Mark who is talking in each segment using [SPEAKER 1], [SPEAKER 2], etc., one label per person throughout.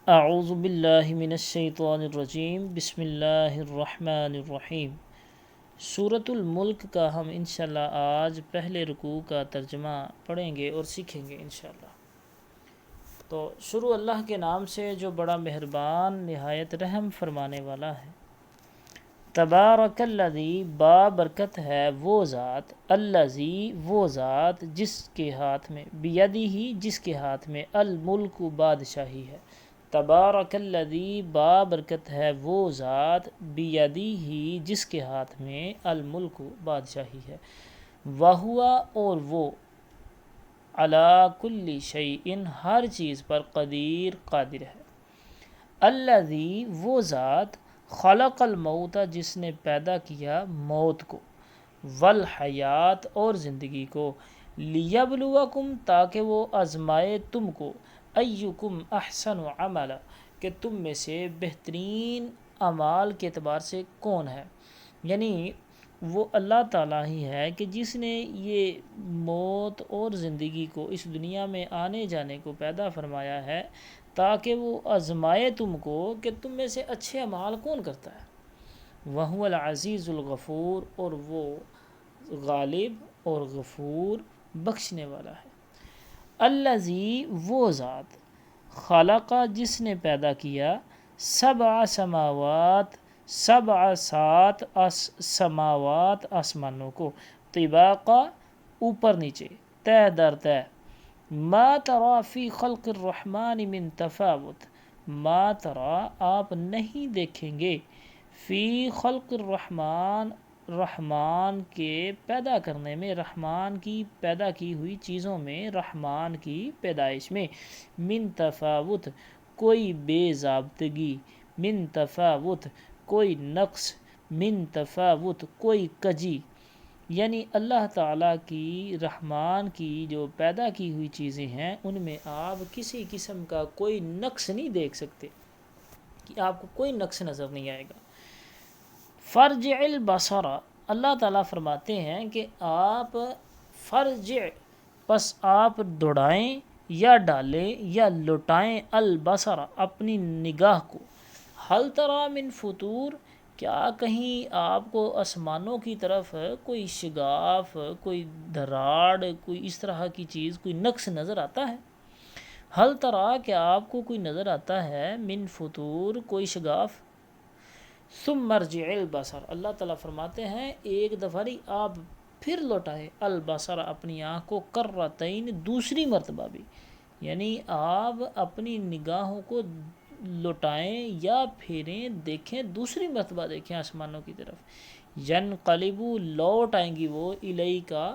[SPEAKER 1] اعوذ باللہ من الشیطان الرجیم، بسم اللہ الرحمن الرحیم۔ سورۃ الملک کا ہم انشاءاللہ آج پہلے رکوع کا ترجمہ پڑھیں گے اور سیکھیں گے انشاءاللہ۔ تو شروع اللہ کے نام سے جو بڑا مہربان نہایت رحم فرمانے والا ہے۔ تبارک الذی، بابرکت ہے وہ ذات، الذی وہ ذات جس کے ہاتھ میں، بیدہ جس کے ہاتھ میں، الملک بادشاہی ہے۔ تبارک الذی، بابرکت ہے وہ ذات، بیدہ جس کے ہاتھ میں، الملک بادشاہی ہے، وہو اور وہ، علی کل شیء ہر چیز پر، قدیر قادر ہے۔ الذی وہ ذات، خلق الموت جس نے پیدا کیا موت کو، والحیات اور زندگی کو، لیبلوکم تاکہ وہ آزمائے تم کو، ایکم احسن عملا کہ تم میں سے بہترین اعمال کے اعتبار سے کون ہے۔ یعنی وہ اللہ تعالیٰ ہی ہے کہ جس نے یہ موت اور زندگی کو، اس دنیا میں آنے جانے کو پیدا فرمایا ہے تاکہ وہ آزمائے تم کو کہ تم میں سے اچھے اعمال کون کرتا ہے۔ وَهُوَ الْعَزِيزُ الْغَفُورُ اور وہ غالب اور غفور بخشنے والا ہے۔ الذی وہ ذات، خلق جس نے پیدا کیا، سبع سماوات سات سماوات آسمانوں کو، طباقا اوپر نیچے، تہ در تہ، ما ترا فی خلق الرحمن من تفاوت، ما ترا آپ نہیں دیکھیں گے، فی خلق الرحمن رحمان کے پیدا کرنے میں، رحمان کی پیدا کی ہوئی چیزوں میں، رحمان کی پیدائش میں، من تفاوت کوئی بے ضابطگی، من تفاوت کوئی نقص، من تفاوت کوئی کجی۔ یعنی اللہ تعالیٰ کی، رحمان کی جو پیدا کی ہوئی چیزیں ہیں ان میں آپ کسی قسم کا کوئی نقص نہیں دیکھ سکتے، کہ آپ کو کوئی نقص نظر نہیں آئے گا۔ فرجع البصر، اللہ تعالیٰ فرماتے ہیں کہ آپ فرجع پس آپ دوڑائیں یا ڈالیں یا لوٹائیں، البصر اپنی نگاہ کو، ہل تری من فطور کیا کہیں آپ کو آسمانوں کی طرف کوئی شگاف، کوئی دراڑ، کوئی اس طرح کی چیز، کوئی نقص نظر آتا ہے؟ ہل تری کیا آپ کو کوئی نظر آتا ہے، من فطور کوئی شگاف؟ ثم ارجع البصر، اللہ تعالیٰ فرماتے ہیں ایک دفعہ آپ پھر لوٹائیں، البصر اپنی آنکھ کو، کرتین دوسری مرتبہ بھی، یعنی آپ اپنی نگاہوں کو لوٹائیں یا پھیریں، دیکھیں، دوسری مرتبہ دیکھیں آسمانوں کی طرف، ینقلب لوٹ آئیں گی وہ، الیکا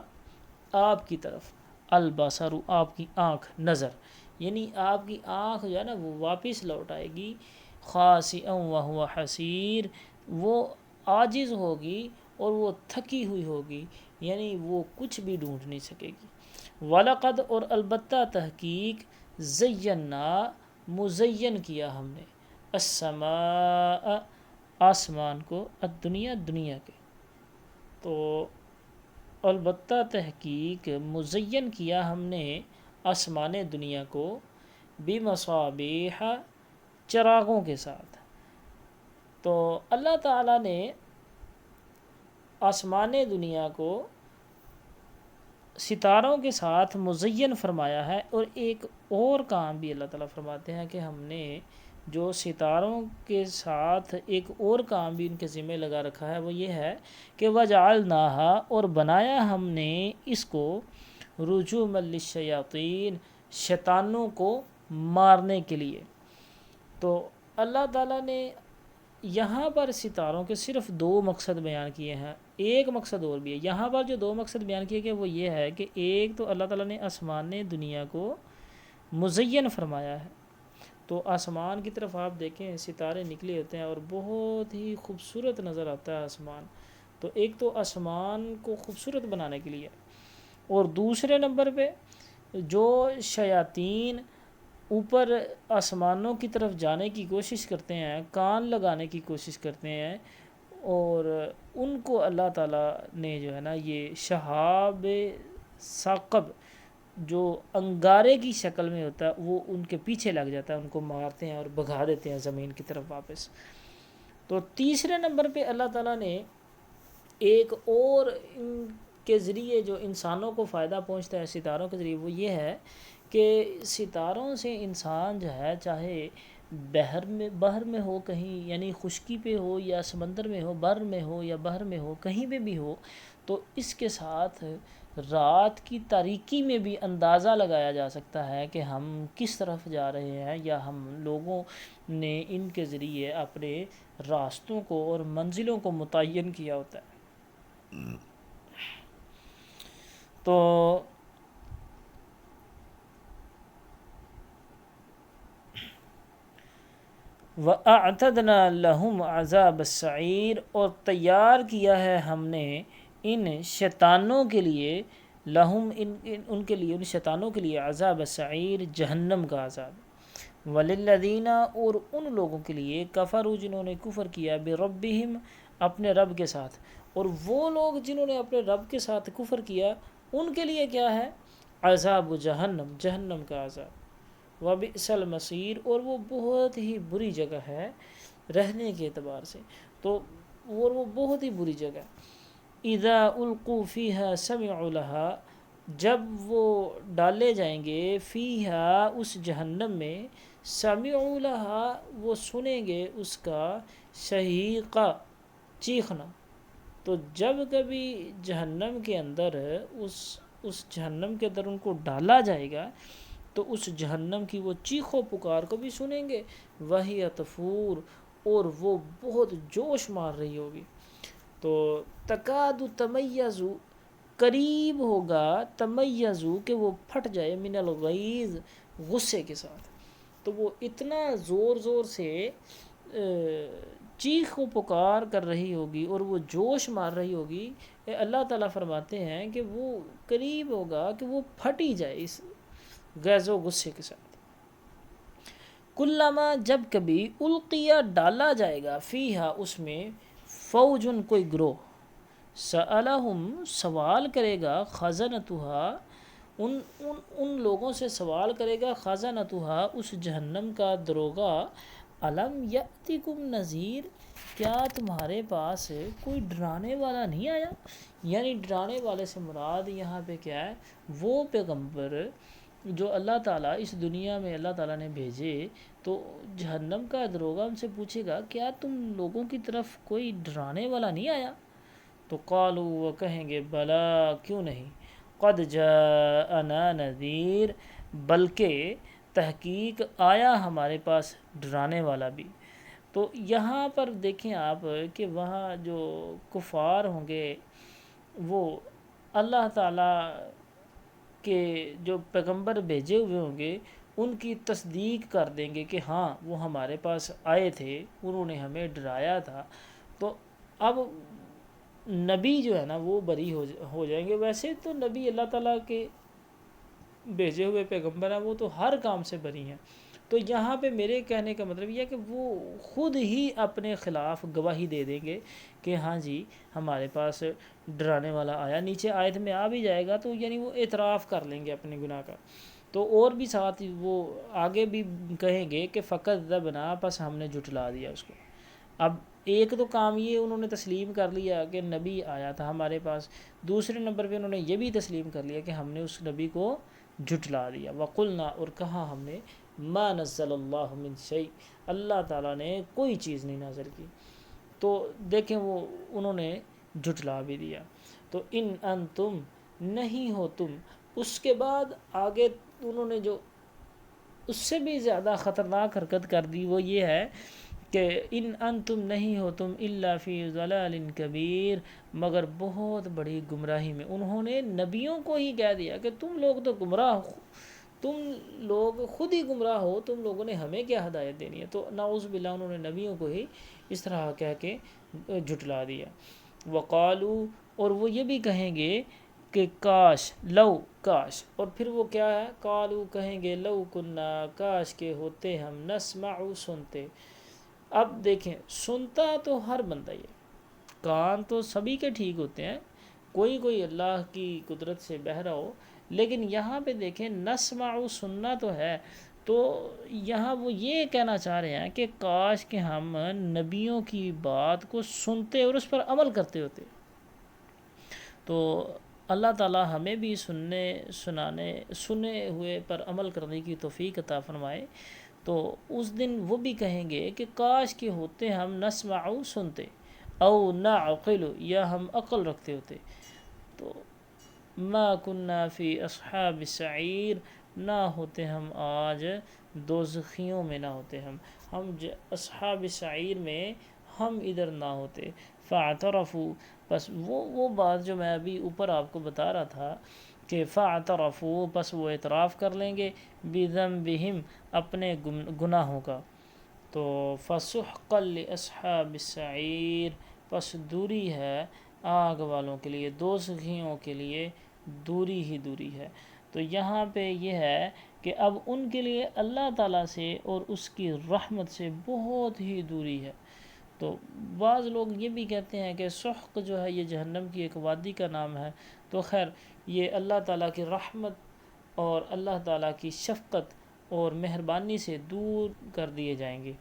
[SPEAKER 1] آپ کی طرف، البصر آپ کی آنکھ، نظر، یعنی آپ کی آنکھ جو ہے نا وہ واپس لوٹ آئے گی، خاسئا وہو حسیر وہ عاجز ہوگی اور وہ تھکی ہوئی ہوگی، یعنی وہ کچھ بھی ڈھونڈ نہیں سکے گی۔ وَلَقَدْ اور البتہ تحقیق، زینا مزین کیا ہم نے، السماء آسمان کو، الدنیا دنیا کے، تو البتہ تحقیق مزین کیا ہم نے آسمان دنیا کو، بمصابیح چراغوں کے ساتھ۔ تو اللہ تعالیٰ نے آسمان دنیا کو ستاروں کے ساتھ مزین فرمایا ہے، اور ایک اور کام بھی اللہ تعالیٰ فرماتے ہیں کہ ہم نے جو ستاروں کے ساتھ ایک اور کام بھی ان کے ذمہ لگا رکھا ہے، وہ یہ ہے کہ وَجَعَلْنَاهَا اور بنایا ہم نے اس کو، رُجُومًا لِلشَّيَاطِينِ شیطانوں کو مارنے کے لیے۔ تو اللہ تعالیٰ نے یہاں پر ستاروں کے صرف دو مقصد بیان کیے ہیں، ایک مقصد اور بھی ہے یہاں پر، جو دو مقصد بیان کیے گئے وہ یہ ہے کہ ایک تو اللہ تعالیٰ نے آسمان دنیا کو مزین فرمایا ہے، تو آسمان کی طرف آپ دیکھیں ستارے نکلے ہوتے ہیں اور بہت ہی خوبصورت نظر آتا ہے آسمان، تو ایک تو آسمان کو خوبصورت بنانے کے لیے، اور دوسرے نمبر پہ جو شیاطین اوپر آسمانوں کی طرف جانے کی کوشش کرتے ہیں، کان لگانے کی کوشش کرتے ہیں، اور ان کو اللہ تعالیٰ نے جو ہے نا یہ شہاب ثاقب جو انگارے کی شکل میں ہوتا ہے وہ ان کے پیچھے لگ جاتا ہے، ان کو مارتے ہیں اور بھگا دیتے ہیں زمین کی طرف واپس۔ تو تیسرے نمبر پہ اللہ تعالیٰ نے ایک اور ان کے ذریعے جو انسانوں کو فائدہ پہنچتا ہے ستاروں کے ذریعے، وہ یہ ہے کہ ستاروں سے انسان جو ہے چاہے بحر میں ہو کہیں، یعنی خشکی پہ ہو یا سمندر میں ہو، بر میں ہو یا بحر میں ہو، کہیں پہ بھی ہو، تو اس کے ساتھ رات کی تاریکی میں بھی اندازہ لگایا جا سکتا ہے کہ ہم کس طرف جا رہے ہیں، یا ہم لوگوں نے ان کے ذریعے اپنے راستوں کو اور منزلوں کو متعین کیا ہوتا ہے۔ تو وَأَعْتَدْنَا لَهُمْ عَذَابَ السَّعِيرِ، اور تیار کیا ہے ہم نے ان شیطانوں کے لیے، ان کے لیے، ان شیطانوں کے لیے عذاب السعیر، جہنم کا عذاب۔ وَلِلَّذِينَ، اور ان لوگوں کے لیے، کفروا، جنہوں نے کفر کیا، بربہم، اپنے رب کے ساتھ، اور وہ لوگ جنہوں نے اپنے رب کے ساتھ کفر کیا ان کے لیے کیا ہے؟ عذاب جہنم، جہنم کا عذاب۔ وَبِئْسَ الْمَصِيرُ، اور وہ بہت ہی بری جگہ ہے رہنے کے اعتبار سے، تو وہ بہت ہی بری جگہ۔ اِذَا أُلْقُوا فِيهَا سَمِعُوا لَهَا، جب وہ ڈالے جائیں گے فیہا، اس جہنم میں، سَمِعُوا لَهَا، وہ سنیں گے اس کا شہیقہ، چیخنا۔ تو جب کبھی جہنم کے اندر اس جہنم کے اندر ان کو ڈالا جائے گا تو اس جہنم کی وہ چیخ و پکار کو بھی سنیں گے، وہی تفور، اور وہ بہت جوش مار رہی ہوگی۔ تو تکاد تمیز، قریب ہوگا، تمیز کہ وہ پھٹ جائے، من الغیظ، غصے کے ساتھ۔ تو وہ اتنا زور زور سے چیخ و پکار کر رہی ہوگی اور وہ جوش مار رہی ہوگی، اللہ تعالیٰ فرماتے ہیں کہ وہ قریب ہوگا کہ وہ پھٹ ہی جائے اس غیظ و غصے کے ساتھ۔ کلما، جب کبھی، القیہ، ڈالا جائے گا، فیہا، اس میں، فوجن، کوئی گروہ، سألہم، سوال کرے گا، خزنتہا، ان لوگوں سے سوال کرے گا، خزنتہا، اس جہنم کا دروغہ، الم یأتکم نذیر، کیا تمہارے پاس کوئی ڈرانے والا نہیں آیا؟ یعنی ڈرانے والے سے مراد یہاں پہ کیا ہے؟ وہ پیغمبر جو اللہ تعالیٰ اس دنیا میں اللہ تعالیٰ نے بھیجے، تو جہنم کا دروغہ ان سے پوچھے گا کیا تم لوگوں کی طرف کوئی ڈرانے والا نہیں آیا؟ تو قالوا، وہ کہیں گے، بلا، کیوں نہیں، قد جاءنا نذیر، بلکہ تحقیق آیا ہمارے پاس ڈرانے والا بھی۔ تو یہاں پر دیکھیں آپ کہ وہاں جو کفار ہوں گے وہ اللہ تعالیٰ کے جو پیغمبر بھیجے ہوئے ہوں گے ان کی تصدیق کر دیں گے کہ ہاں وہ ہمارے پاس آئے تھے، انہوں نے ہمیں ڈرایا تھا۔ تو اب نبی جو ہے نا وہ بری ہو جائیں گے۔ ویسے تو نبی اللہ تعالیٰ کے بھیجے ہوئے پیغمبر ہیں، وہ تو ہر کام سے بری ہیں۔ تو یہاں پہ میرے کہنے کا مطلب یہ ہے کہ وہ خود ہی اپنے خلاف گواہی دے دیں گے کہ ہاں جی ہمارے پاس ڈرانے والا آیا۔ نیچے آیت میں آ بھی جائے گا تو یعنی وہ اعتراف کر لیں گے اپنے گناہ کا۔ تو اور بھی ساتھ وہ آگے بھی کہیں گے کہ فَكَذَّبْنَا، پس ہم نے جھٹلا دیا اس کو۔ اب ایک تو کام یہ انہوں نے تسلیم کر لیا کہ نبی آیا تھا ہمارے پاس، دوسرے نمبر پہ انہوں نے یہ بھی تسلیم کر لیا کہ ہم نے اس نبی کو جھٹلا دیا۔ وَقُلْنَا، اور کہا ہم نے، مَا نَزَّلَ اللَّهُ مِن شَيْءٍ، اللہ تعالیٰ نے کوئی چیز نہیں نازل کی۔ تو دیکھیں وہ انہوں نے جھٹلا بھی دیا۔ تو ان انتم، نہیں ہو تم، اس کے بعد آگے انہوں نے جو اس سے بھی زیادہ خطرناک حرکت کر دی وہ یہ ہے کہ ان انتم، نہیں ہو تم، الا فی ضلال کبیر، مگر بہت بڑی گمراہی میں۔ انہوں نے نبیوں کو ہی کہہ دیا کہ تم لوگ تو گمراہ ہو، تم لوگ خود ہی گمراہ ہو، تم لوگوں نے ہمیں کیا ہدایت دینی ہے۔ تو نعوذ باللہ انہوں نے نبیوں کو ہی اس طرح کہہ کے جھٹلا دیا۔ وقالو، اور وہ یہ بھی کہیں گے کہ کاش، لو، کاش، اور پھر وہ کیا ہے، قالو، کہیں گے، لو کننا، کاش کے ہوتے ہم، نسمع، سنتے۔ اب دیکھیں سنتا تو ہر بندہ ہی ہے، کان تو سبھی کے ٹھیک ہوتے ہیں، کوئی اللہ کی قدرت سے بہرا ہو لیکن یہاں پہ دیکھیں نسمع سننا تو ہے، تو یہاں وہ یہ کہنا چاہ رہے ہیں کہ کاش کہ ہم نبیوں کی بات کو سنتے اور اس پر عمل کرتے ہوتے۔ تو اللہ تعالی ہمیں بھی سنے ہوئے پر عمل کرنے کی توفیق عطا فرمائے۔ تو اس دن وہ بھی کہیں گے کہ کاش کہ ہوتے ہم نسمع سنتے، او نعقل یا ہم عقل رکھتے ہوتے، تو ما کننا فی اصحاب السعیر، نہ ہوتے ہم آج دوزخیوں میں، نہ ہوتے ہم اصحاب سعیر میں ہم ادھر نہ ہوتے۔ فاعترفوا، بس وہ بات جو میں ابھی اوپر آپ کو بتا رہا تھا کہ فاعترفوا، بس وہ اعتراف کر لیں گے بذنبہم، اپنے گناہوں کا، تو فسحقا لاصحاب السعیر، پس دوری ہے آگ والوں کے لیے، دوزخیوں کے لیے دوری ہی دوری ہے۔ تو یہاں پہ یہ ہے کہ اب ان کے لیے اللہ تعالیٰ سے اور اس کی رحمت سے بہت ہی دوری ہے۔ تو بعض لوگ یہ بھی کہتے ہیں کہ سحق جو ہے یہ جہنم کی ایک وادی کا نام ہے، تو خیر یہ اللہ تعالیٰ کی رحمت اور اللہ تعالیٰ کی شفقت اور مہربانی سے دور کر دیے جائیں گے۔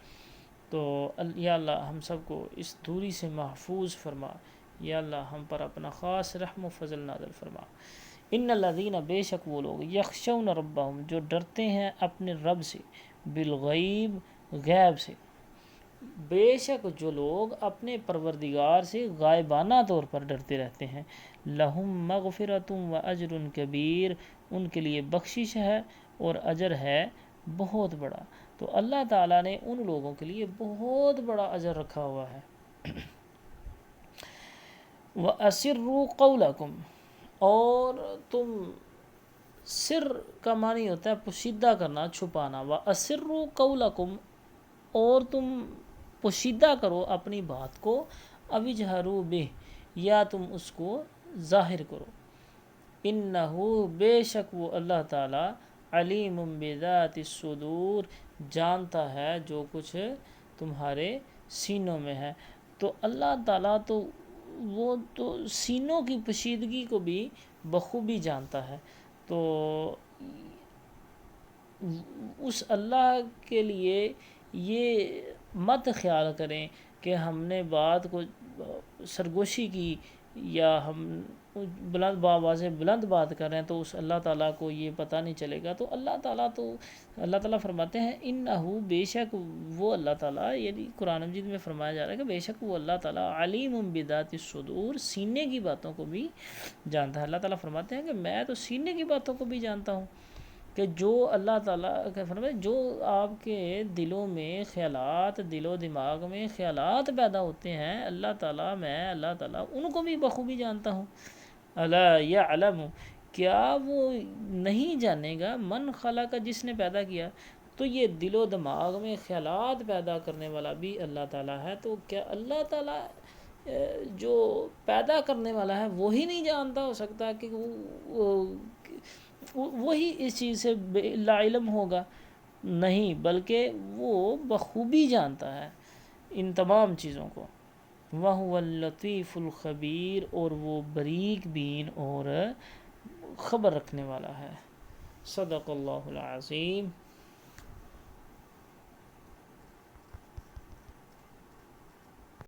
[SPEAKER 1] تو یا اللہ ہم سب کو اس دوری سے محفوظ فرما، یا اللہ ہم پر اپنا خاص رحم و فضل نازل فرما۔ ان الذین، بے شک وہ لوگ، یخشون ربہم، جو ڈرتے ہیں اپنے رب سے، بالغیب، غیب سے، بے شک جو لوگ اپنے پروردگار سے غائبانہ طور پر ڈرتے رہتے ہیں، لہم مغفرۃ و اجر کبیر، ان کے لیے بخشش ہے اور اجر ہے بہت بڑا۔ تو اللہ تعالیٰ نے ان لوگوں کے لیے بہت بڑا اجر رکھا ہوا ہے۔ وَأَسِرُّوا قَوْلَكُمْ، اور تم، سر کا معنی ہوتا ہے پوشیدہ کرنا، چھپانا، وَأَسِرُّوا قَوْلَكُمْ، اور تم پوشیدہ کرو اپنی بات کو، اَوِ اجْهَرُوا بِهِ، یا تم اس کو ظاہر کرو، اِنَّهُ، بے شک وہ اللہ تعالیٰ، علیم بذات الصدور، جانتا ہے جو کچھ تمہارے سینوں میں ہے۔ تو اللہ تعالیٰ تو وہ تو سینوں کی پوشیدگی کو بھی بخوبی جانتا ہے۔ تو اس اللہ کے لیے یہ مت خیال کریں کہ ہم نے بات کو سرگوشی کی یا ہم بلند آواز سے بلند بات کر رہے ہیں تو اس اللہ تعالیٰ کو یہ پتہ نہیں چلے گا۔ تو اللہ تعالیٰ فرماتے ہیں انہو، بے شک وہ اللہ تعالیٰ، یعنی قرآن مجید میں فرمایا جا رہا ہے کہ بے شک وہ اللہ تعالیٰ علیم بذات الصدور، سینے کی باتوں کو بھی جانتا ہے۔ اللہ تعالیٰ فرماتے ہیں کہ میں تو سینے کی باتوں کو بھی جانتا ہوں، کہ جو اللہ تعالیٰ کا فرمایا، جو آپ کے دلوں میں خیالات، دل و دماغ میں خیالات پیدا ہوتے ہیں، اللہ تعالیٰ ان کو بھی بخوبی جانتا ہوں۔ الا یعلم، کیا وہ نہیں جانے گا، من خلق، جس نے پیدا کیا۔ تو یہ دل و دماغ میں خیالات پیدا کرنے والا بھی اللہ تعالیٰ ہے، تو کیا اللہ تعالیٰ جو پیدا کرنے والا ہے وہی نہیں جانتا ہو سکتا کہ وہی اس چیز سے لا علم ہوگا؟ نہیں، بلکہ وہ بخوبی جانتا ہے ان تمام چیزوں کو۔ وَهُوَ اللطیف الخبیر، اور وہ باریک بین اور خبر رکھنے والا ہے۔ صدق اللہ العظیم۔